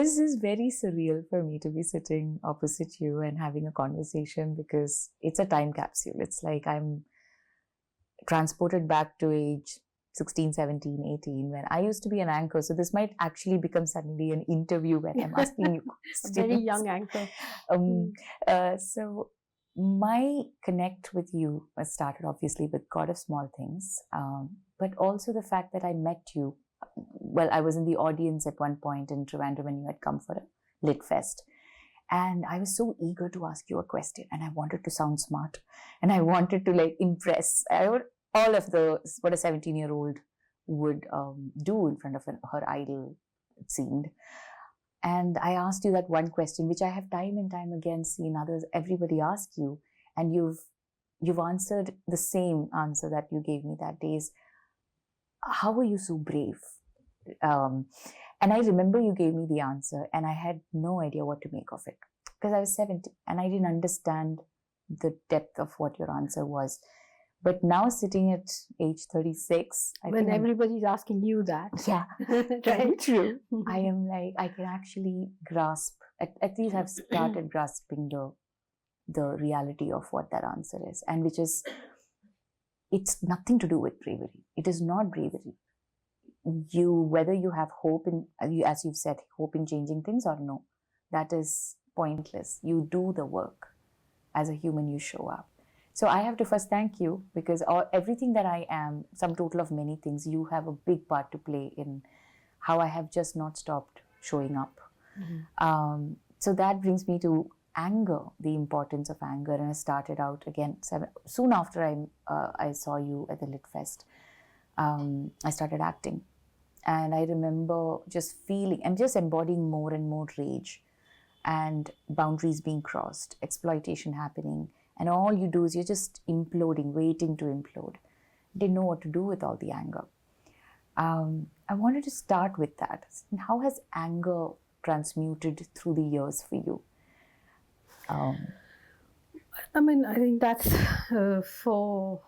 this is very surreal for me to be sitting opposite you and having a conversation, because it's a time capsule. It's like I'm transported back to age 16, 17, 18, when I used to be an anchor. So this might actually become suddenly an interview where I'm asking you questions. A very young anchor. So my connect with you started obviously with God of Small Things, but also the fact that I met you. Well, I was in the audience at one point in Trivandrum when you had come for a Lit Fest. And I was so eager to ask you a question, and I wanted to sound smart, and I wanted to impress all of what a 17-year-old would do in front of her idol, it seemed. And I asked you that one question, which I have time and time again seen everybody ask you, and you've answered the same answer that you gave me that day. Is, how are you so brave? And I remember you gave me the answer, and I had no idea what to make of it, because I was 17 and I didn't understand the depth of what your answer was. But now, sitting at age 36, when everybody's asking you that, yeah, very true. I am I can actually grasp. At least I've started grasping the reality of what that answer is, and which is, it's nothing to do with bravery. It is not bravery. Whether you have hope in, as you've said, hope in changing things or no, that is pointless. You do the work. As a human, you show up. So I have to first thank you, because everything that I am, some total of many things, you have a big part to play in how I have just not stopped showing up. Mm-hmm. So that brings me to anger, the importance of anger. And I started out again, soon after I saw you at the Lit Fest, I started acting. And I remember just feeling and just embodying more and more rage, and boundaries being crossed, exploitation happening. And all you do is you're just imploding, waiting to implode. Didn't know what to do with all the anger. I wanted to start with that. How has anger transmuted through the years for you? I mean, I think that's for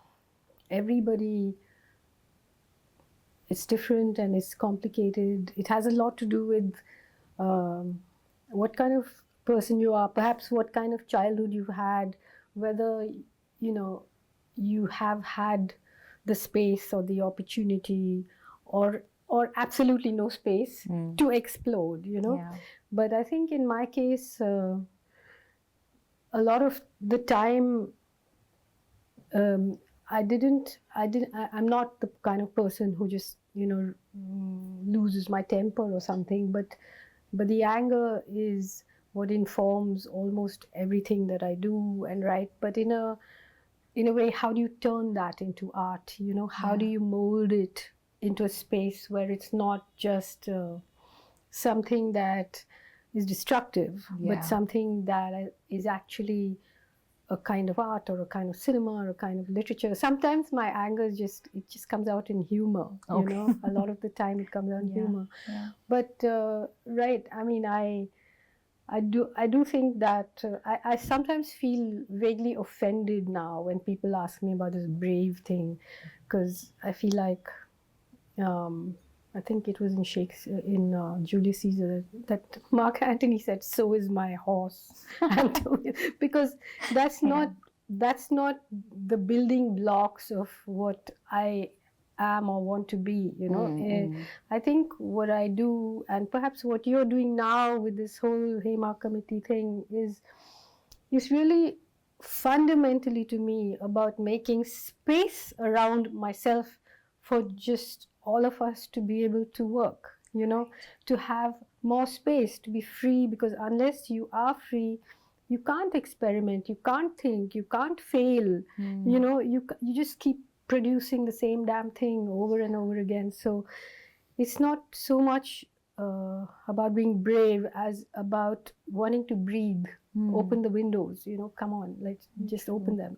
everybody. It's different and it's complicated. It has a lot to do with what kind of person you are, perhaps what kind of childhood you've had, whether you have had the space or the opportunity, or absolutely no space to explode. Yeah. But I think in my case, a lot of the time, I'm not the kind of person who just loses my temper or something, but the anger is what informs almost everything that I do and write. But in a way, how do you turn that into art? How do you mold it into a space where it's not just something that is destructive, but something that is actually a kind of art, or a kind of cinema, or a kind of literature. Sometimes my anger just comes out in humor. Okay. A lot of the time it comes out in humor. Yeah. But right, I mean, I do think that I sometimes feel vaguely offended now when people ask me about this brave thing, because I feel like I think it was in Shakespeare, in Julius Caesar, that Mark Antony said, "So is my horse," because that's not the building blocks of what I am or want to be. I think what I do, and perhaps what you're doing now with this whole Hema committee thing, is really fundamentally, to me, about making space around myself for just all of us to be able to work, to have more space, to be free, because unless you are free, you can't experiment, you can't think, you can't fail. You just keep producing the same damn thing over and over again. So it's not so much about being brave as about wanting to breathe. Open the windows, come on, let's just open them.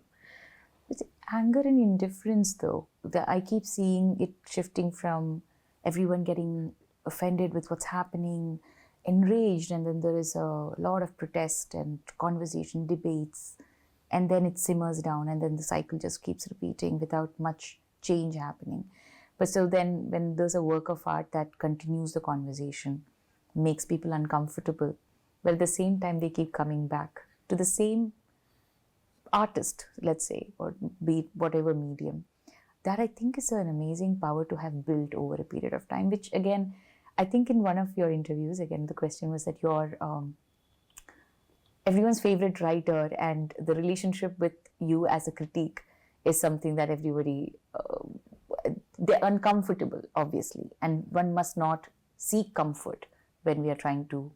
It's anger and indifference, though. I keep seeing it shifting from everyone getting offended with what's happening, enraged, and then there is a lot of protest and conversation, debates, and then it simmers down, and then the cycle just keeps repeating without much change happening. But so then when there's a work of art that continues the conversation, makes people uncomfortable, but at the same time they keep coming back to the same artist, let's say, or be it whatever medium. That I think is an amazing power to have built over a period of time, which again, I think in one of your interviews, again, the question was that you're everyone's favorite writer, and the relationship with you as a critique is something that everybody, they're uncomfortable, obviously, and one must not seek comfort when we are trying to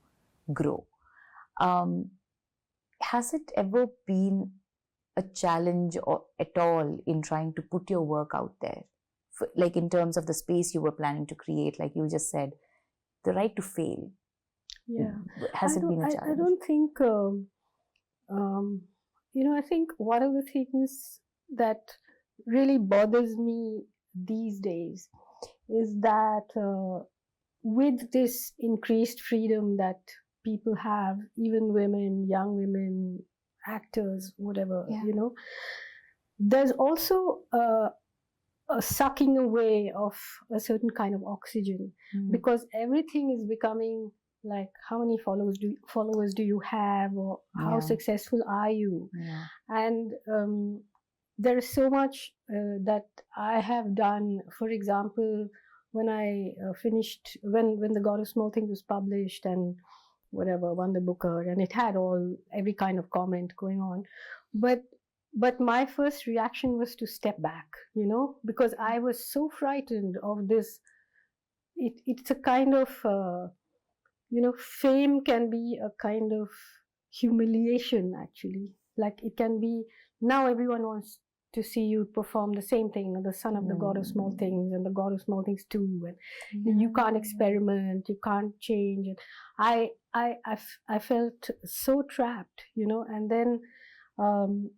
grow. Has it ever been a challenge at all in trying to put your work out there? Like in terms of the space you were planning to create, like you just said, the right to fail. Yeah. Has it been a challenge? I don't think, I think one of the things that really bothers me these days is that with this increased freedom that people have, even women, young women, actors, whatever, there's also a sucking away of a certain kind of oxygen, because everything is becoming like, how many followers do you have, or how successful are you? And there is so much that I have done. For example, when I finished, when The God of Small Things was published and whatever, won the Booker, and it had every kind of comment going on, but my first reaction was to step back, because I was so frightened of this. It's a kind of fame can be a kind of humiliation, actually. Like, it can be, now everyone wants to see you perform the same thing, the son of the God of Small Things and the God of Small Things 2, and you can't experiment, you can't change. And I felt so trapped, and then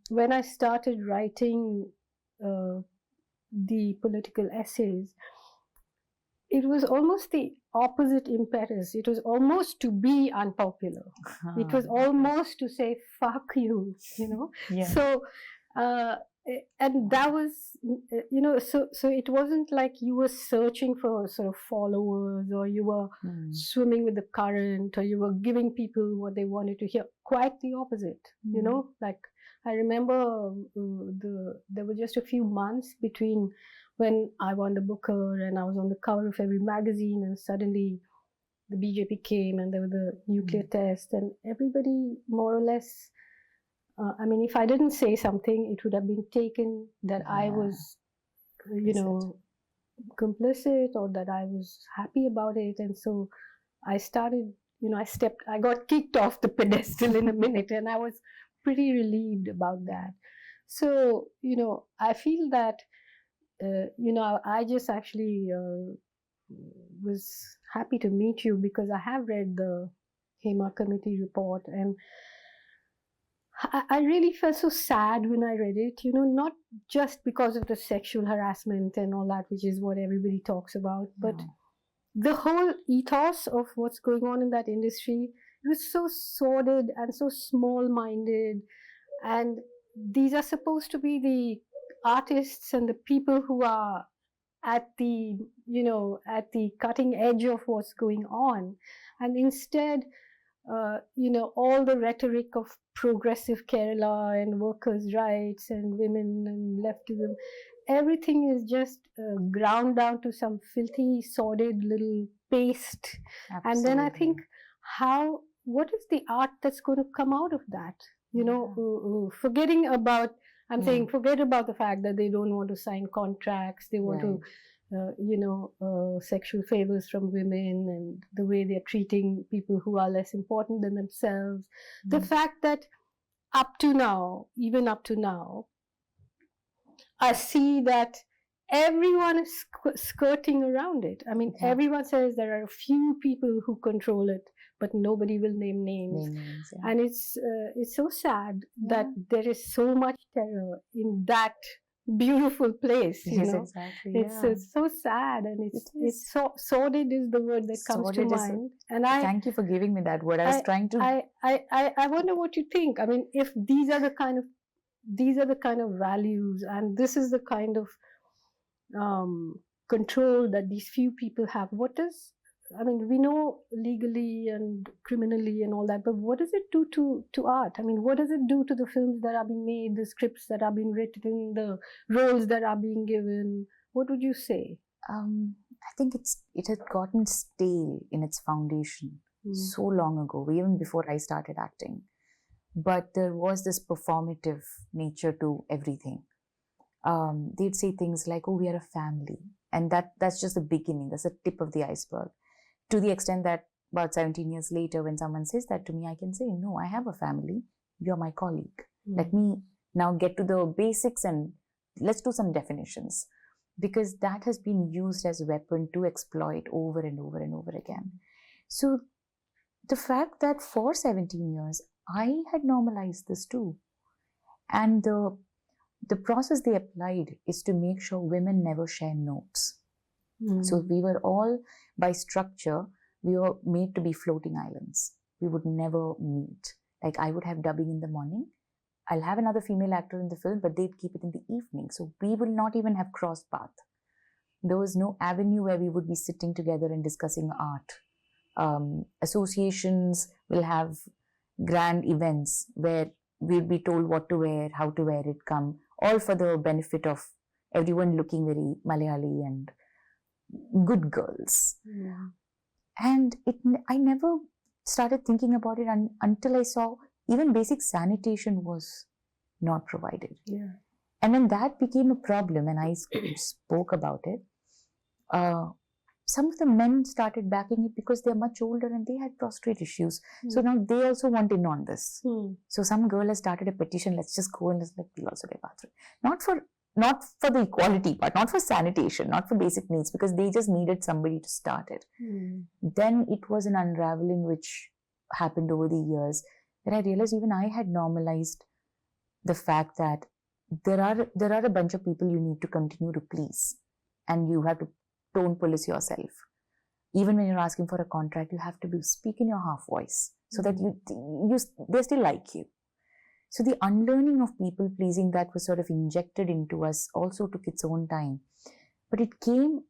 when I started writing the political essays, it was almost the opposite impetus. It was almost to be unpopular. It was almost to say, fuck you, So, and that was, so it wasn't like you were searching for sort of followers, or you were swimming with the current, or you were giving people what they wanted to hear. Quite the opposite, like, I remember there were just a few months between when I won the Booker and I was on the cover of every magazine, and suddenly the BJP came and there was the nuclear test, and everybody more or less, if I didn't say something, it would have been taken that I was, complicit, or that I was happy about it. And so I started, I got kicked off the pedestal in a minute, and I was pretty relieved about that. So, I feel that, I just actually was happy to meet you, because I have read the Hema committee report, and I really felt so sad when I read it, not just because of the sexual harassment and all that, which is what everybody talks about, but the whole ethos of what's going on in that industry. It was so sordid and so small-minded, and these are supposed to be the artists and the people who are at the cutting edge of what's going on, and instead all the rhetoric of progressive Kerala and workers' rights and women and leftism, everything is just ground down to some filthy, sordid little paste. Absolutely. And then I think, what is the art that's going to come out of that? Forgetting about, saying, forget about the fact that they don't want to sign contracts, they want to sexual favors from women, and the way they're treating people who are less important than themselves. The fact that even up to now, I see that everyone is skirting around it. Everyone says there are a few people who control it, but nobody will name names. And it's so sad that there is so much terror in that beautiful place. Exactly. It's so sad, and it's so sordid is the word that comes to mind. And thank you for giving me that word. I was trying to. I wonder what you think. If these are the kind of values, and this is the kind of control that these few people have, what does I mean, we know legally and criminally and all that, but what does it do to art? I mean, what does it do to the films that are being made, the scripts that are being written, the roles that are being given? What would you say? I think it had gotten stale in its foundation so long ago, even before I started acting. But there was this performative nature to everything. They'd say things like, "Oh, we are a family," and that's just the beginning. That's the tip of the iceberg. To the extent that about 17 years later, when someone says that to me, I can say, "No, I have a family. You're my colleague. Let me now get to the basics and let's do some definitions." Because that has been used as a weapon to exploit over and over and over again. So the fact that for 17 years, I had normalized this too. And the process they applied is to make sure women never share notes. So we were all, by structure, we were made to be floating islands. We would never meet. Like, I would have dubbing in the morning. I'll have another female actor in the film, but they'd keep it in the evening. So we will not even have crossed path. There was no avenue where we would be sitting together and discussing art. Associations will have grand events where we'll be told what to wear, how to wear it, come, all for the benefit of everyone looking very Malayali and good girls. Yeah. And I never started thinking about it until I saw even basic sanitation was not provided. Yeah. And when that became a problem and I spoke about it, some of the men started backing it because they're much older and they had prostate issues. So now they also want in on this. So some girl has started a petition, let's just go and we'll also get bathroom. Not for the equality part, not for sanitation, not for basic needs, because they just needed somebody to start it. Then it was an unraveling which happened over the years, where I realized even I had normalized the fact that there are a bunch of people you need to continue to please, and you have to tone police yourself. Even when you're asking for a contract, you have to speak in your half voice so that they still like you. So the unlearning of people pleasing that was sort of injected into us also took its own time. But it came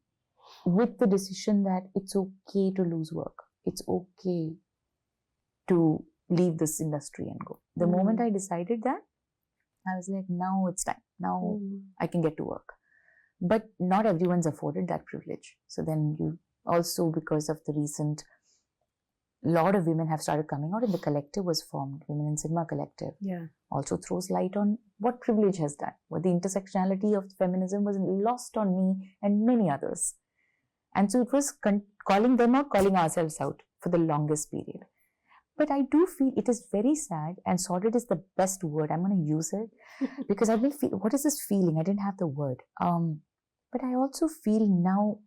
with the decision that it's okay to lose work. It's okay to leave this industry and go. The moment I decided that, I was like, now it's time. Now I can get to work. But not everyone's afforded that privilege. So then you also, because of the recent, lot of women have started coming out, and the collective was formed, Women in Cinema Collective. Yeah. Also throws light on what privilege has done, what the intersectionality of feminism was lost on me and many others. And so it was calling them out, calling ourselves out for the longest period. But I do feel it is very sad, and sordid is the best word. I'm going to use it because I've been feeling, what is this feeling? I didn't have the word. But I also feel now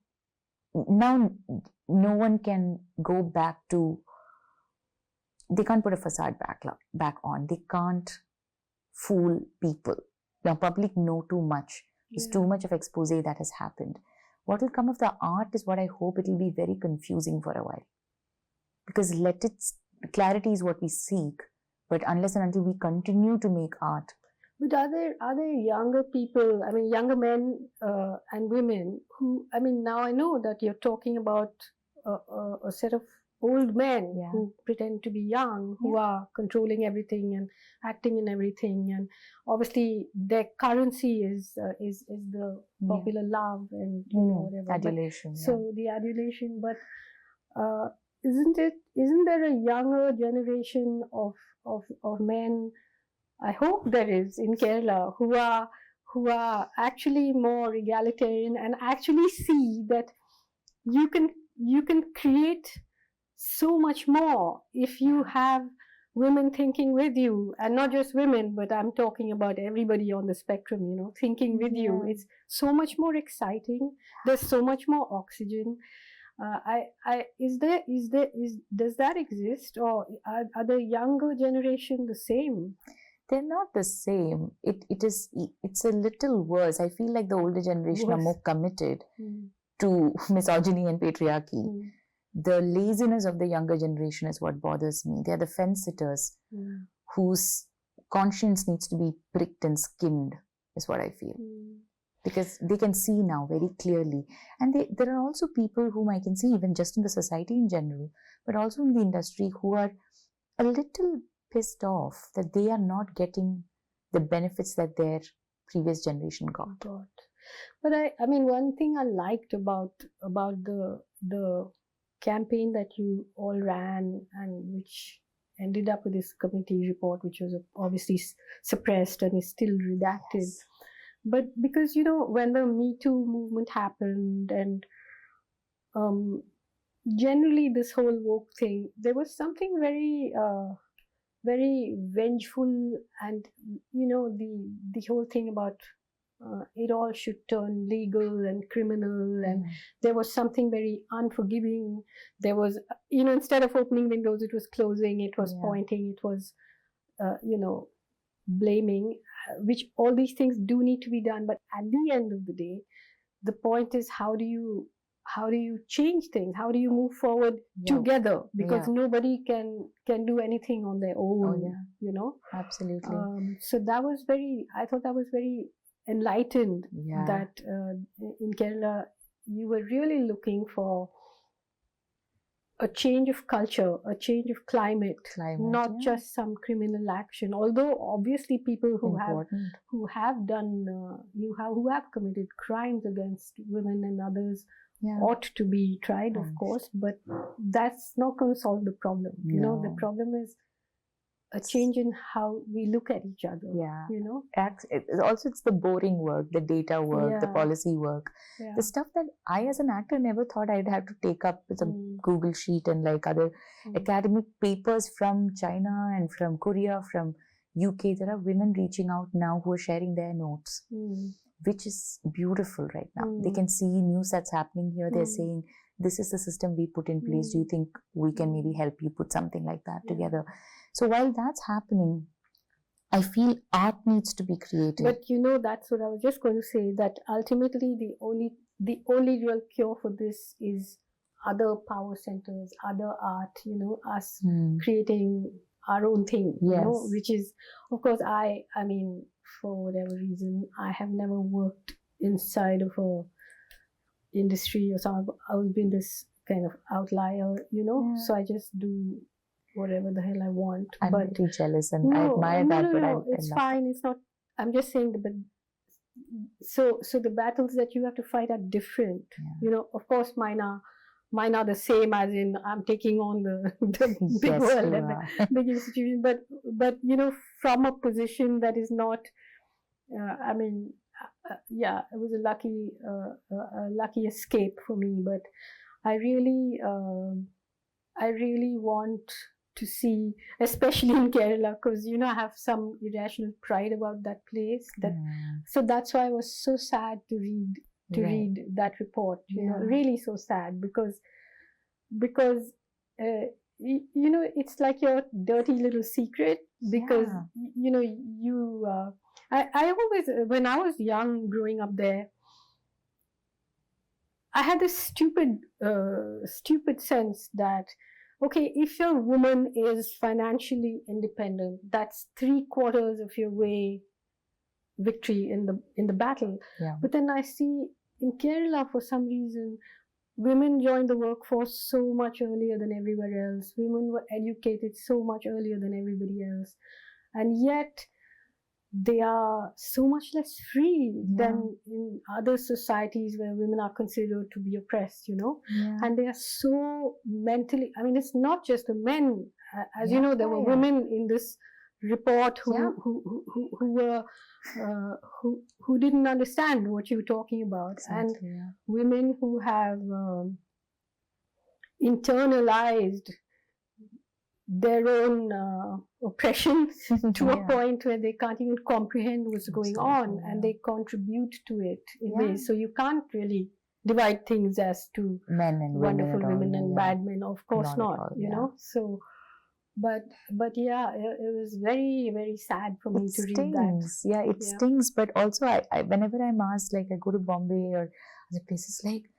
no one can go back to, they can't put a facade back on. They can't fool people. The public know too much. There's too much of expose that has happened. What will come of the art is what I hope it will be very confusing for a while. Because clarity is what we seek, but unless and until we continue to make art. But are there younger people, I mean, younger men and women who, I mean, now I know that you're talking about a set of old men who pretend to be young, who are controlling everything and acting in everything, and obviously their currency is the popular love and whatever adulation. So the adulation, but isn't there a younger generation of men? I hope there is in Kerala who are actually more egalitarian and actually see that you can create so much more if you have women thinking with you, and not just women, but I'm talking about everybody on the spectrum, thinking with you. It's so much more exciting. There's so much more oxygen. Does that exist, or are the younger generation the same? They're not the same. It's a little worse. I feel like the older generation are more committed to misogyny and patriarchy. The laziness of the younger generation is what bothers me. They are the fence sitters whose conscience needs to be pricked and skinned, is what I feel. because they can see now very clearly. And there are also people whom I can see, even just in the society in general, but also in the industry, who are a little pissed off that they are not getting the benefits that their previous generation got. But I mean, one thing I liked about the campaign that you all ran, and which ended up with this committee report, which was obviously suppressed and is still redacted. Yes. But because, you know, when the Me Too movement happened, and generally this whole woke thing, there was something very very vengeful, and, you know, the whole thing about it all should turn legal and criminal, and there was something very unforgiving. There was, you know, instead of opening windows, it was closing, it was pointing, it was, you know, blaming, which all these things do need to be done. But at the end of the day, the point is, how do you change things? How do you move forward together? Because nobody can do anything on their own, you know? Absolutely. So that was I thought that was very enlightened, that in Kerala, you were really looking for a change of culture, a change of climate, not just some criminal action. Although obviously people who have committed crimes against women and others ought to be tried, of course, but that's not going to solve the problem. You know, the problem is a change in how we look at each other. You know, also it's the boring work, the data work, the policy work, the stuff that I as an actor never thought I'd have to take up with a Google sheet and like other academic papers from China and from Korea, from UK. There are women reaching out now who are sharing their notes, which is beautiful right now. They can see news that's happening here. They're saying, this is the system we put in place. Do you think we can maybe help you put something like that together? So while that's happening, I feel art needs to be created. But you know, that's what I was just going to say, that ultimately the only real cure for this is other power centers, other art, you know, us creating our own thing, you know, which is, of course, I mean, for whatever reason, I have never worked inside of a industry or something. I was being this kind of outlier, you know, so I just do whatever the hell I want. I'm pretty jealous, and I admire that, but it's fine. It's not, I'm just saying that, but so the battles that you have to fight are different. You know, of course, mine are the same, as in I'm taking on the big world and the big institution, but you know, from a position that is not, I mean, it was a lucky escape for me. But I really want to see, especially in Kerala, because, you know, I have some irrational pride about that place. So that's why I was so sad to read that report. You know, really so sad, because you know, it's like your dirty little secret. Because you know, I always, when I was young, growing up there, I had this stupid sense that, okay, if your woman is financially independent, that's 3/4 of your way victory in the battle. But then I see in Kerala, for some reason, women joined the workforce so much earlier than everywhere else. Women were educated so much earlier than everybody else, and yet they are so much less free than in other societies where women are considered to be oppressed, you know. And they are so mentally, I mean, it's not just the men. As you know, there were women in this report who were who didn't understand what you were talking about, and women who have internalized their own oppression to a point where they can't even comprehend what's going on, and they contribute to it in ways. So you can't really divide things as to men and wonderful women and all, bad men. Of course not, you know. So, but yeah, it was very, very sad for me to read that. Yeah, it stings. But also, I whenever I'm asked, like I go to Bombay or other places, like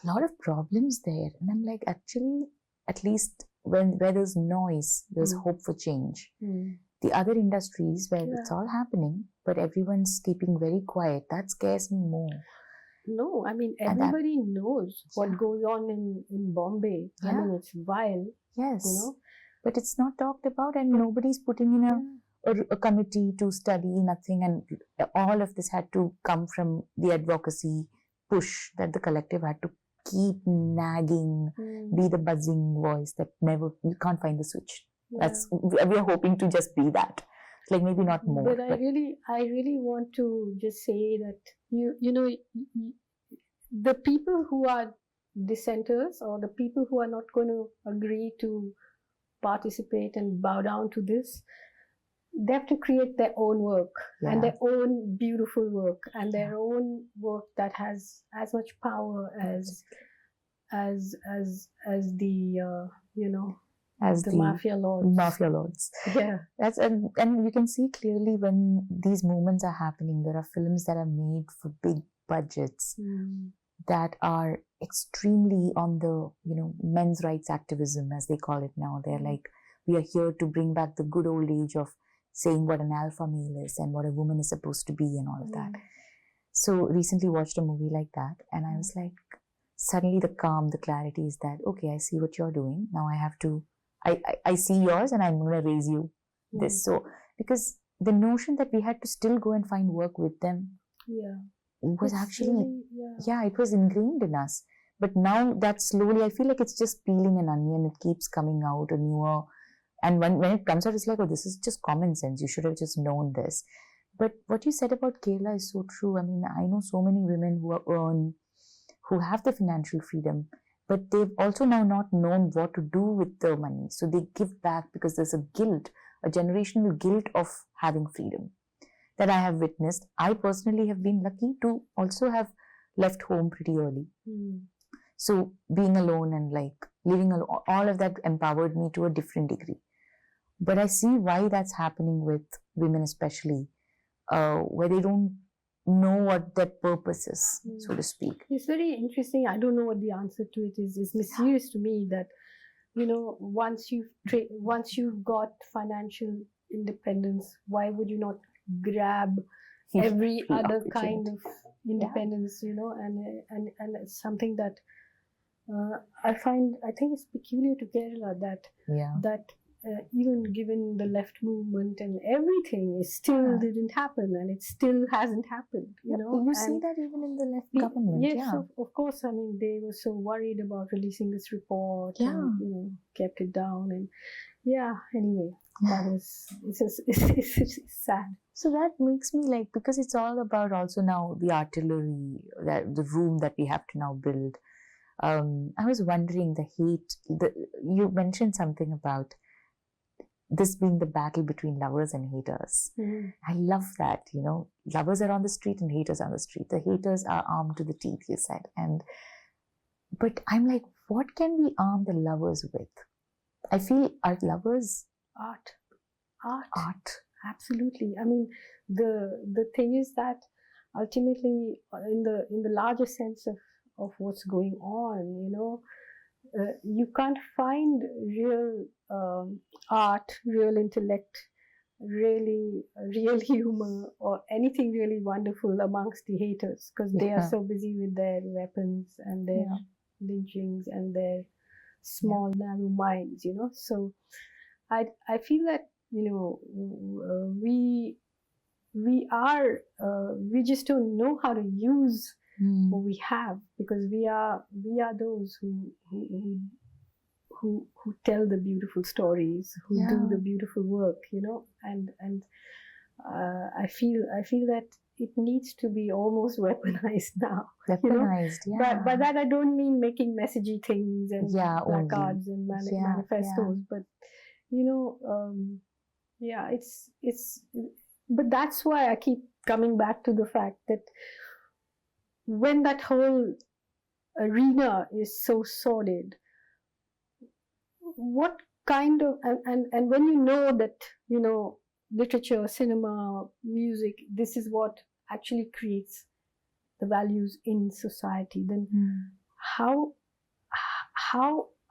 a lot of problems there, and I'm like, actually, at least where there's noise, there's hope for change. the other industries where Yeah. it's all happening, but everyone's keeping very quiet, that scares me more. No, I mean, And that- everybody knows what Yeah. goes on in Bombay. I mean, Yeah. it's vile, Yes. you know. But it's not talked about, and nobody's putting in a committee to study, nothing. And all of this had to come from the advocacy push that the collective had to keep nagging, be the buzzing voice that never, you can't find the switch. That's, we are hoping to just be that. Like maybe not more. But I really want to just say that you know, the people who are dissenters, or the people who are not going to agree to participate and bow down to this, they have to create their own work, and their own beautiful work, and their own work that has as much power as the you know, as the mafia lords. Yeah. That's and you can see clearly when these movements are happening, there are films that are made for big budgets that are extremely on the, you know, men's rights activism, as they call it now. They're like, we are here to bring back the good old age of saying what an alpha male is and what a woman is supposed to be and all of that. So recently watched a movie like that, and I was like, suddenly the calm, the clarity is that, okay, I see what you're doing. Now I have to, I see yours, and I'm going to raise you this. So, because the notion that we had to still go and find work with them was It's actually, really, it was ingrained in us. But now that slowly, I feel like it's just peeling an onion. It keeps coming out a newer. And when it comes out, it's like, oh, this is just common sense. You should have just known this. But what you said about Kerala is so true. I mean, I know so many women who earn, who have the financial freedom, but they've also now not known what to do with the money. So they give back because there's a guilt, a generational guilt of having freedom that I have witnessed. I personally have been lucky to also have left home pretty early. So being alone and like living alone, all of that empowered me to a different degree. But I see why that's happening with women, especially where they don't know what their purpose is, so to speak. It's very interesting. I don't know what the answer to it is. It's mysterious to me that, you know, once you've got financial independence, why would you not grab every other kind of independence? You know, and it's something that I think it's peculiar to Kerala that even given the left movement and everything, it still didn't happen, and it still hasn't happened. You know, you see that even in the left government. Yes, of course. I mean, they were so worried about releasing this report, and you know, kept it down, and anyway, that was it's sad. So that makes me like, because it's all about also now the artillery, that the room that we have to now build. I was wondering the hate. You mentioned something about this being the battle between lovers and haters. I love that, you know, lovers are on the street and haters are on the street. The haters are armed to the teeth, you said. But I'm like, what can we arm the lovers with? I feel our lovers... Art. Absolutely. I mean, the thing is that ultimately, in the larger sense of what's going on, you know, you can't find real art, real intellect, real humor, or anything really wonderful amongst the haters, because they are so busy with their weapons and their lynchings and their small narrow minds, you know. So I feel that, you know, we just don't know how to use what we have, because we are those who tell the beautiful stories, who do the beautiful work, you know, and I feel that it needs to be almost weaponized now. Weaponized, you know? But that I don't mean making messagey things and placards and manifestos, but you know, it's. But that's why I keep coming back to the fact that when that whole arena is so sordid, what kind of, and when you know that, you know, literature, cinema, music, this is what actually creates the values in society, then how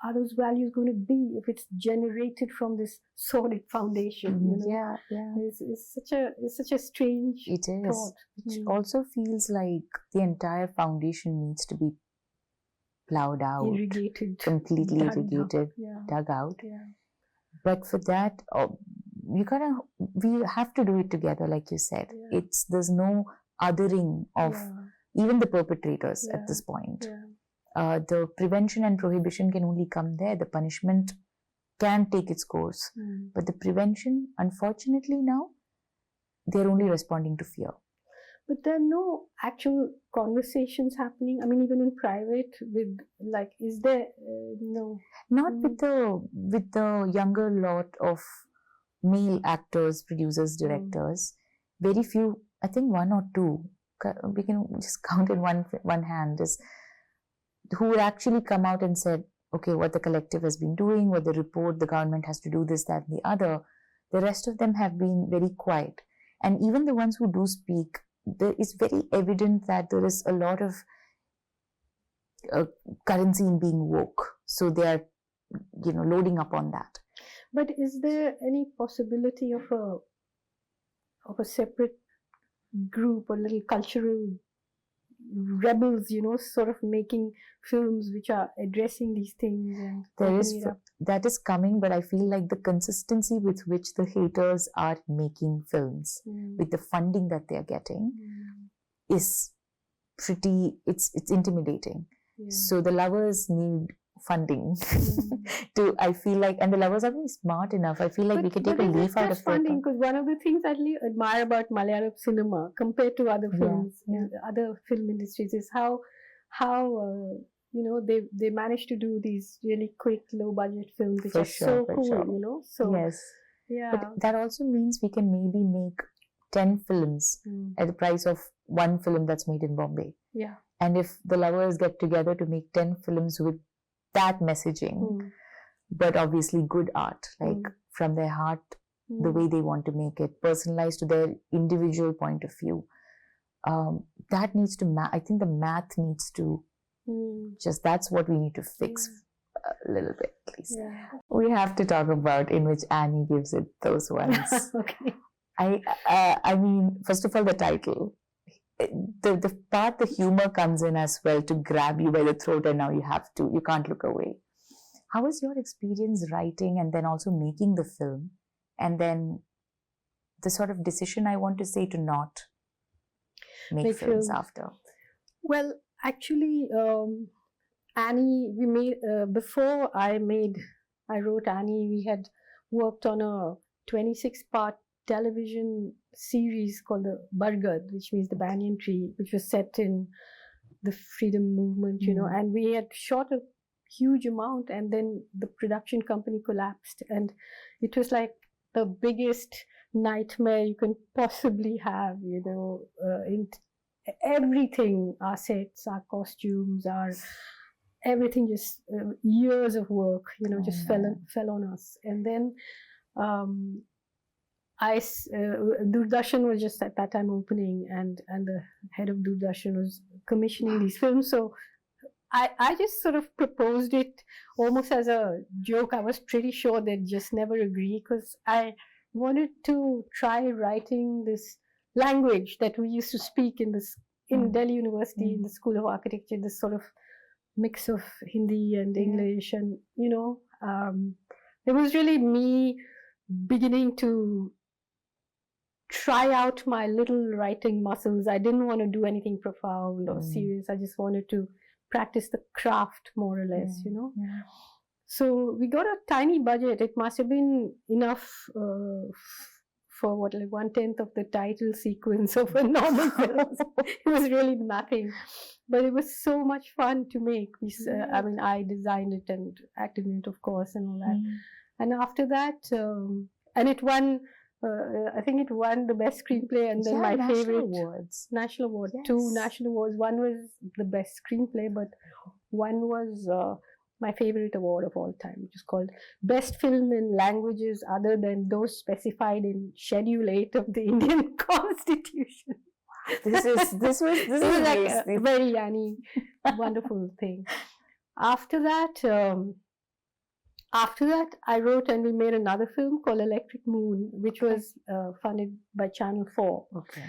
are those values going to be if it's generated from this solid foundation? Yeah. It's such a strange It is. thought. It also feels like the entire foundation needs to be plowed out, Irrigated, completely irrigated, dug out. Yeah. But for that, we have to do it together, like you said. Yeah. There's no othering of even the perpetrators at this point. Yeah. The prevention and prohibition can only come there. The punishment can take its course. But the prevention, unfortunately now, they're only responding to fear. But there are no actual conversations happening. I mean, even in private, with like, is there no? Not with the younger lot of male actors, producers, directors. Very few. I think one or two. We can just count in one hand. Is who would actually come out and said, okay, what the collective has been doing, what the report, the government has to do this, that, and the other. The rest of them have been very quiet. And even the ones who do speak, there is very evident that there is a lot of currency in being woke. So they are, loading up on that. But is there any possibility of a separate group or little cultural rebels, sort of making films which are addressing these things? And that is coming, but I feel like the consistency with which the haters are making films, with the funding that they are getting, is pretty. It's intimidating. Yeah. So the lovers need funding to. I feel like, and the lovers are very smart enough. I feel like we could take a leaf out of funding, because one of the things I really admire about Malayalam cinema compared to other films, other film industries, is how they manage to do these really quick, low budget films, which are so cool. So yes, but that also means we can maybe make 10 films at the price of one film that's made in Bombay. Yeah. And if the lovers get together to make 10 films with that messaging, but obviously good art, like from their heart, the way they want to make it, personalized to their individual point of view, that needs to, I think the math needs to, that's what we need to fix a little bit, please. Yeah. We have to talk about in which Annie gives it those ones. Okay. I mean, first of all, the title. The part, the humor comes in as well to grab you by the throat, and now you can't look away. How was your experience writing and then also making the film? And then the sort of decision, I want to say, to not make films after. Well, actually, Annie, we made, before I wrote Annie, we had worked on a 26-part television series called the Bargad, which means the banyan tree, which was set in the freedom movement, and we had shot a huge amount, and then the production company collapsed, and it was like the biggest nightmare you can possibly have, in everything, our sets, our costumes, everything, just years of work, just fell on us. And then Doordarshan was just at that time opening, and the head of Doordarshan was commissioning these films. So I just sort of proposed it almost as a joke. I was pretty sure they'd just never agree, because I wanted to try writing this language that we used to speak in Delhi University, in the School of Architecture, this sort of mix of Hindi and English, and it was really me beginning to try out my little writing muscles. I didn't want to do anything profound or serious. I just wanted to practice the craft, more or less, Yeah. So we got a tiny budget. It must have been enough for 1/10 of the title sequence of a normal film. It was really nothing, but it was so much fun to make. I mean, I designed it and acted in it, of course, and all that. And after that, and it won. I think it won the best screenplay, and then my favorite national award. Yes. 2 national awards. One was the best screenplay, but one was my favorite award of all time, which is called Best Film in Languages Other Than Those Specified in Schedule 8 of the Indian Constitution. This was like a very wonderful thing. After that, after that, I wrote and we made another film called Electric Moon, which was funded by Channel 4. Okay.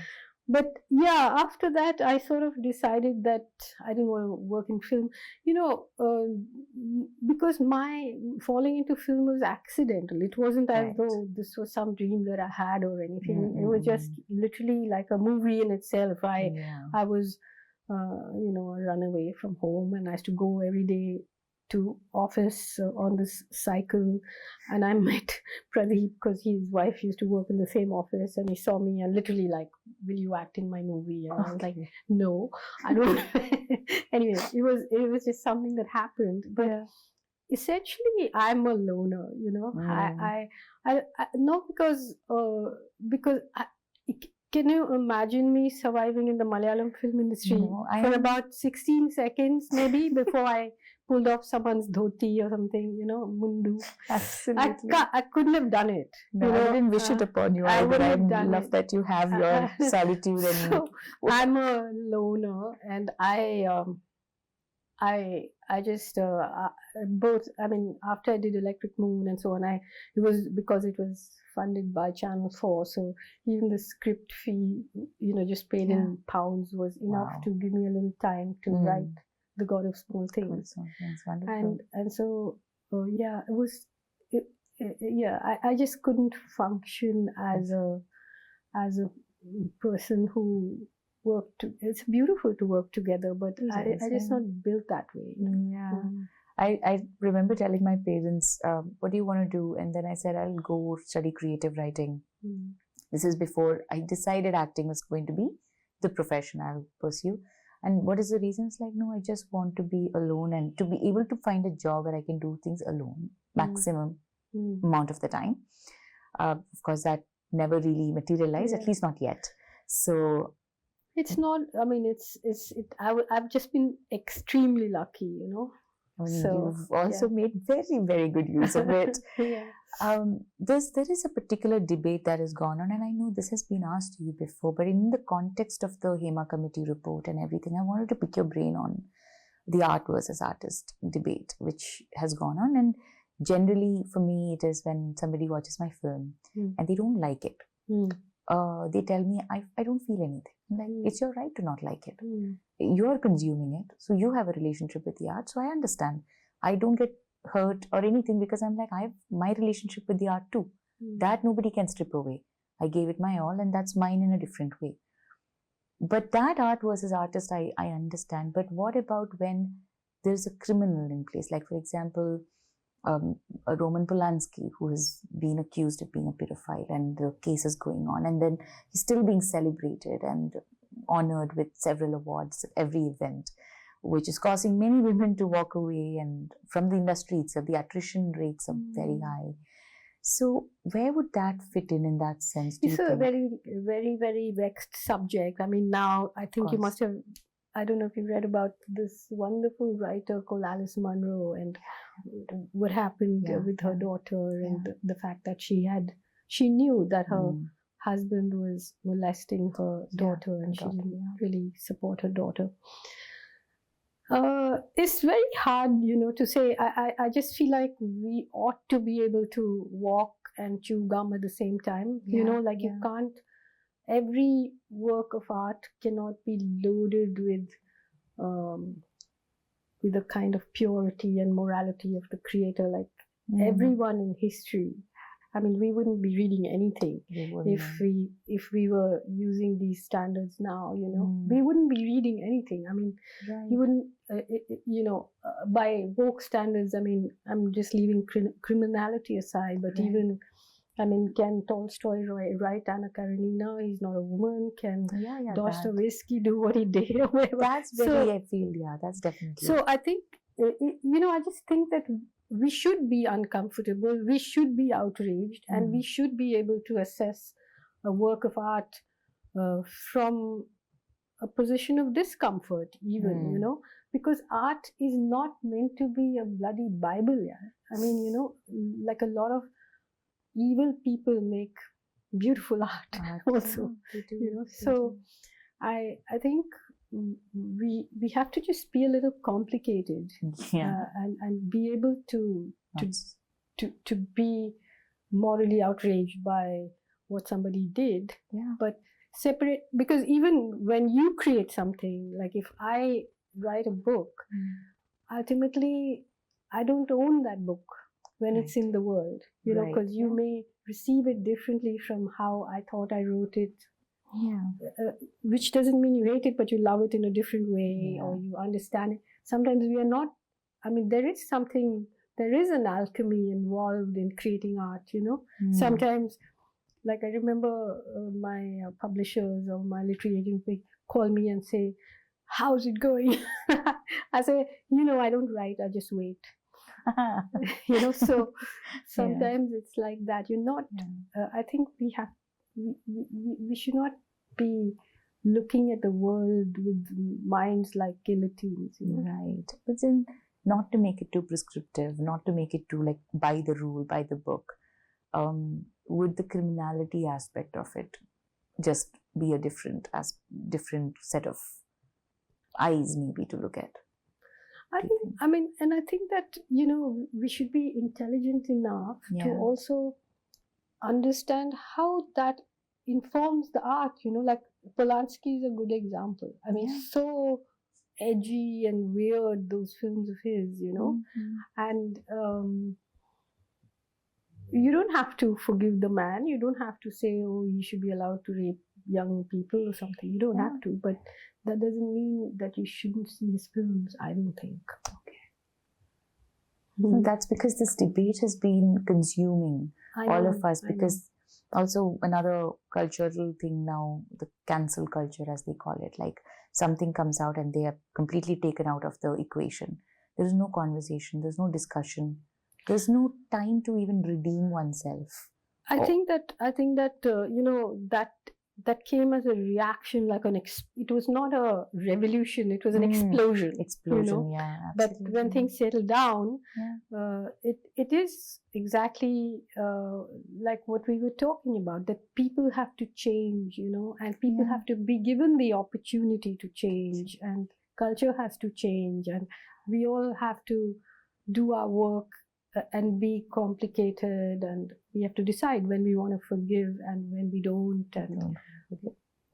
But yeah, after that, I sort of decided that I didn't want to work in film, because my falling into film was accidental. It wasn't as though this was some dream that I had or anything. It was just literally like a movie in itself. I was, a runaway from home, and I used to go every day to office on this cycle, and I met Pradeep because his wife used to work in the same office, and he saw me and literally like, will you act in my movie? And I was like, no, I don't. Anyway, it was just something that happened. But essentially, I'm a loner, I not because can you imagine me surviving in the Malayalam film industry for about 16 seconds maybe before I pulled off someone's dhoti or something, mundu. Absolutely. I couldn't have done it. No, I didn't wish it upon you. I love that you have your solitude. So I'm a loner, and I just both. I mean, after I did Electric Moon and so on, it was because it was funded by Channel 4. So even the script fee, just paid in pounds, was enough to give me a little time to write The God of Small Things. And so it was. I just couldn't function as a person who worked. It's beautiful to work together, but I just not built that way. I remember telling my parents, what do you want to do? And then I said, I'll go study creative writing. This is before I decided acting was going to be the profession I'll pursue. And what is the reason? It's like, no, I just want to be alone and to be able to find a job where I can do things alone, maximum amount of the time. Of course, that never really materialized, at least not yet. So it's not. I mean, I've just been extremely lucky, So you've also made very, very good use of it. There is a particular debate that has gone on, and I know this has been asked to you before, but in the context of the Hema committee report and everything, I wanted to pick your brain on the art versus artist debate, which has gone on. And generally, for me, it is when somebody watches my film and they don't like it. They tell me, I don't feel anything. I'm like, it's your right to not like it. You're consuming it, so you have a relationship with the art, so I understand. I don't get hurt or anything because I'm like, I have my relationship with the art too. That nobody can strip away. I gave it my all, and that's mine in a different way. But that art versus artist, I understand. But what about when there's a criminal in place? Like, for example, a Roman Polanski who has been accused of being a pedophile, and the case is going on, and then he's still being celebrated and honored with several awards at every event, which is causing many women to walk away, and from the industry itself, the attrition rates are very high. So where would that fit in that sense? It's a very, very, very vexed subject. I mean, now I think you must have, I don't know if you read about this wonderful writer called Alice Munro and what happened with her daughter, and the fact that she knew that her husband was molesting her daughter, and she didn't really support her daughter. It's very hard, to say. I just feel like we ought to be able to walk and chew gum at the same time. You can't. Every work of art cannot be loaded with a kind of purity and morality of the creator. Like everyone in history, I mean, we wouldn't be reading anything if we were using these standards now. We wouldn't be reading anything. I mean, you wouldn't. By woke standards, I mean, I'm just leaving criminality aside, but even. I mean, can Tolstoy write Anna Karenina? He's not a woman. Can Dostoevsky do what he did? That's very, I feel, that's definitely. So I think, I just think that we should be uncomfortable, we should be outraged, and we should be able to assess a work of art from a position of discomfort, even, because art is not meant to be a bloody Bible. I mean, like a lot of evil people make beautiful art also, So I think we have to just be a little complicated and be able to to be morally outraged by what somebody did, but separate, because even when you create something, like if I write a book, ultimately I don't own that book when it's in the world, you know, because you may receive it differently from how I thought I wrote it, which doesn't mean you hate it, but you love it in a different way, or you understand it. Sometimes we are not, I mean, there is an alchemy involved in creating art, you know. Sometimes, like I remember my publishers or my literary agent will call me and say, how's it going? I say, you know, I don't write, I just wait. You know, so sometimes it's like that. You're not, I think we should not be looking at the world with minds like guillotines, you know? Right. But then not to make it too prescriptive, not to make it too like by the rule, by the book. Would the criminality aspect of it just be a different set of eyes maybe to look at? I think that, you know, we should be intelligent enough to also understand how that informs the art, you know, like Polanski is a good example. I mean, so edgy and weird, those films of his, you know, and you don't have to forgive the man. You don't have to say, oh, he should be allowed to rape young people or something. You don't have to, but that doesn't mean that you shouldn't see his films, I don't think. Okay. That's because this debate has been consuming all of us, because also another cultural thing now, the cancel culture as they call it, like something comes out and they are completely taken out of the equation. There is no conversation, there's no discussion, there's no time to even redeem oneself. I think that you know, that came as a reaction, like it was not a revolution, it was an explosion. You know? But when things settle down, it is exactly like what we were talking about, that people have to change, you know, and people have to be given the opportunity to change, and culture has to change, and we all have to do our work and be complicated, and we have to decide when we want to forgive and when we don't, and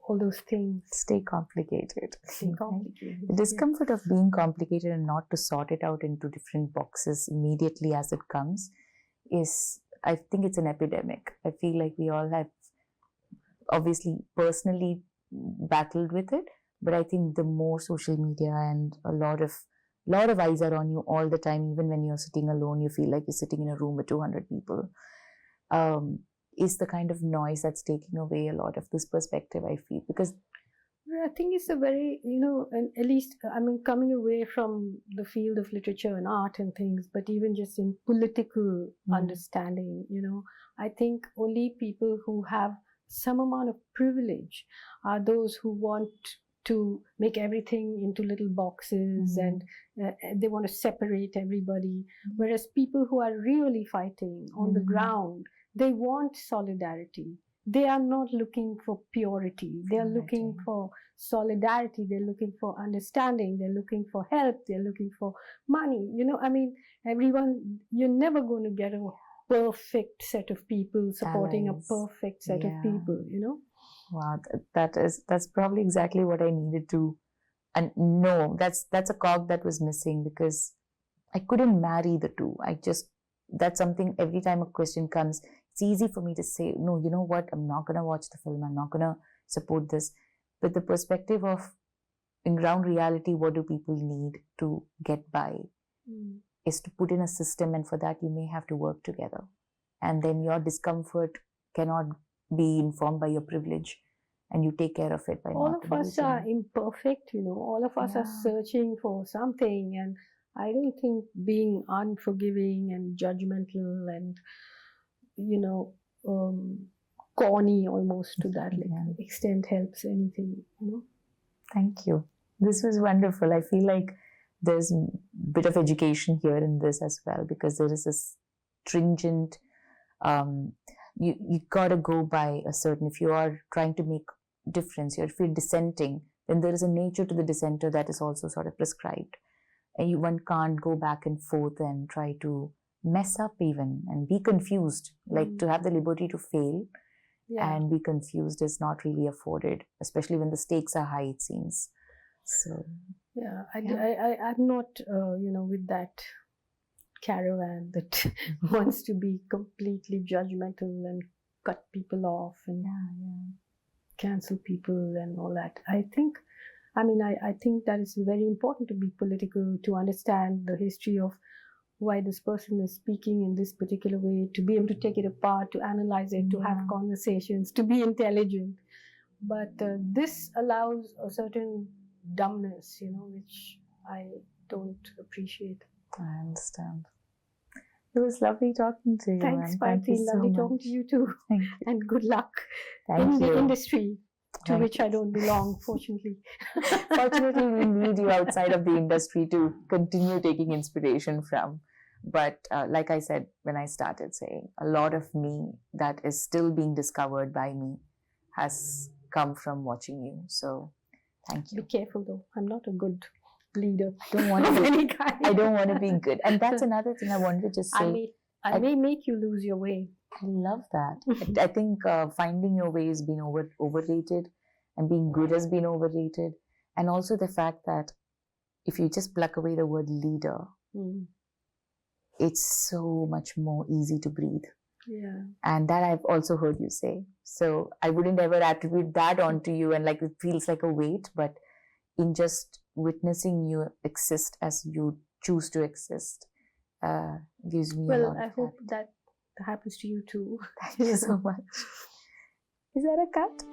all those things. Stay complicated. Stay complicated. The discomfort of being complicated and not to sort it out into different boxes immediately as it comes is, I think it's an epidemic. I feel like we all have obviously personally battled with it, but I think the more social media and a lot of eyes are on you all the time, even when you're sitting alone, you feel like you're sitting in a room with 200 people, is the kind of noise that's taking away a lot of this perspective, I feel. Because I think it's a very, you know, and at least, I mean, coming away from the field of literature and art and things, but even just in political understanding, you know, I think only people who have some amount of privilege are those who want to make everything into little boxes, and they want to separate everybody. Whereas people who are really fighting on the ground, they want solidarity. They are not looking for purity. They are looking for solidarity. They're looking for understanding. They're looking for help. They're looking for money. You know, I mean, everyone, you're never going to get a perfect set of people supporting a perfect set of people, you know? Wow, that's probably exactly what I needed to, and no, that's a cog that was missing, because I couldn't marry the two. That's something, every time a question comes, it's easy for me to say, no, you know what, I'm not going to watch the film, I'm not going to support this. But the perspective of, in ground reality, what do people need to get by, is to put in a system, and for that you may have to work together. And then your discomfort cannot be informed by your privilege, and you take care of it by all of us are imperfect, you know, all of us are searching for something, and I don't think being unforgiving and judgmental and, you know, corny almost to that extent helps anything, you know. Thank you. This was wonderful. I feel like there's a bit of education here in this as well, because there is a stringent, you gotta go by a certain, if you are trying to make difference, if you're dissenting, then there is a nature to the dissenter that is also sort of prescribed. And one can't go back and forth and try to mess up even and be confused. Like to have the liberty to fail and be confused is not really afforded, especially when the stakes are high, it seems. So I'm not with that caravan that wants to be completely judgmental and cut people off and cancel people and all that. I think that is very important to be political, to understand the history of why this person is speaking in this particular way, to be able to take it apart, to analyze it, to have conversations, to be intelligent. But this allows a certain dumbness, which I don't appreciate. I understand. It was lovely talking to you. Thanks, Parvathy. Lovely talking to you too. Thank you. And good luck in the industry to which I don't belong, fortunately. Fortunately, we need you outside of the industry to continue taking inspiration from. But like I said, when I started saying, a lot of me that is still being discovered by me has come from watching you. So thank you. Be careful though. I'm not a good leader. I don't want to be, I don't want to be good. And that's another thing I wanted to just say. I may make you lose your way. I love that. I think finding your way has been overrated, and being good has been overrated. And also the fact that if you just pluck away the word leader, it's so much more easy to breathe. Yeah. And that I've also heard you say. So I wouldn't ever attribute that onto you and like it feels like a weight, but in just witnessing you exist as you choose to exist gives me a lot of I hope that happens to you too. Thank you so much. Is that a cut?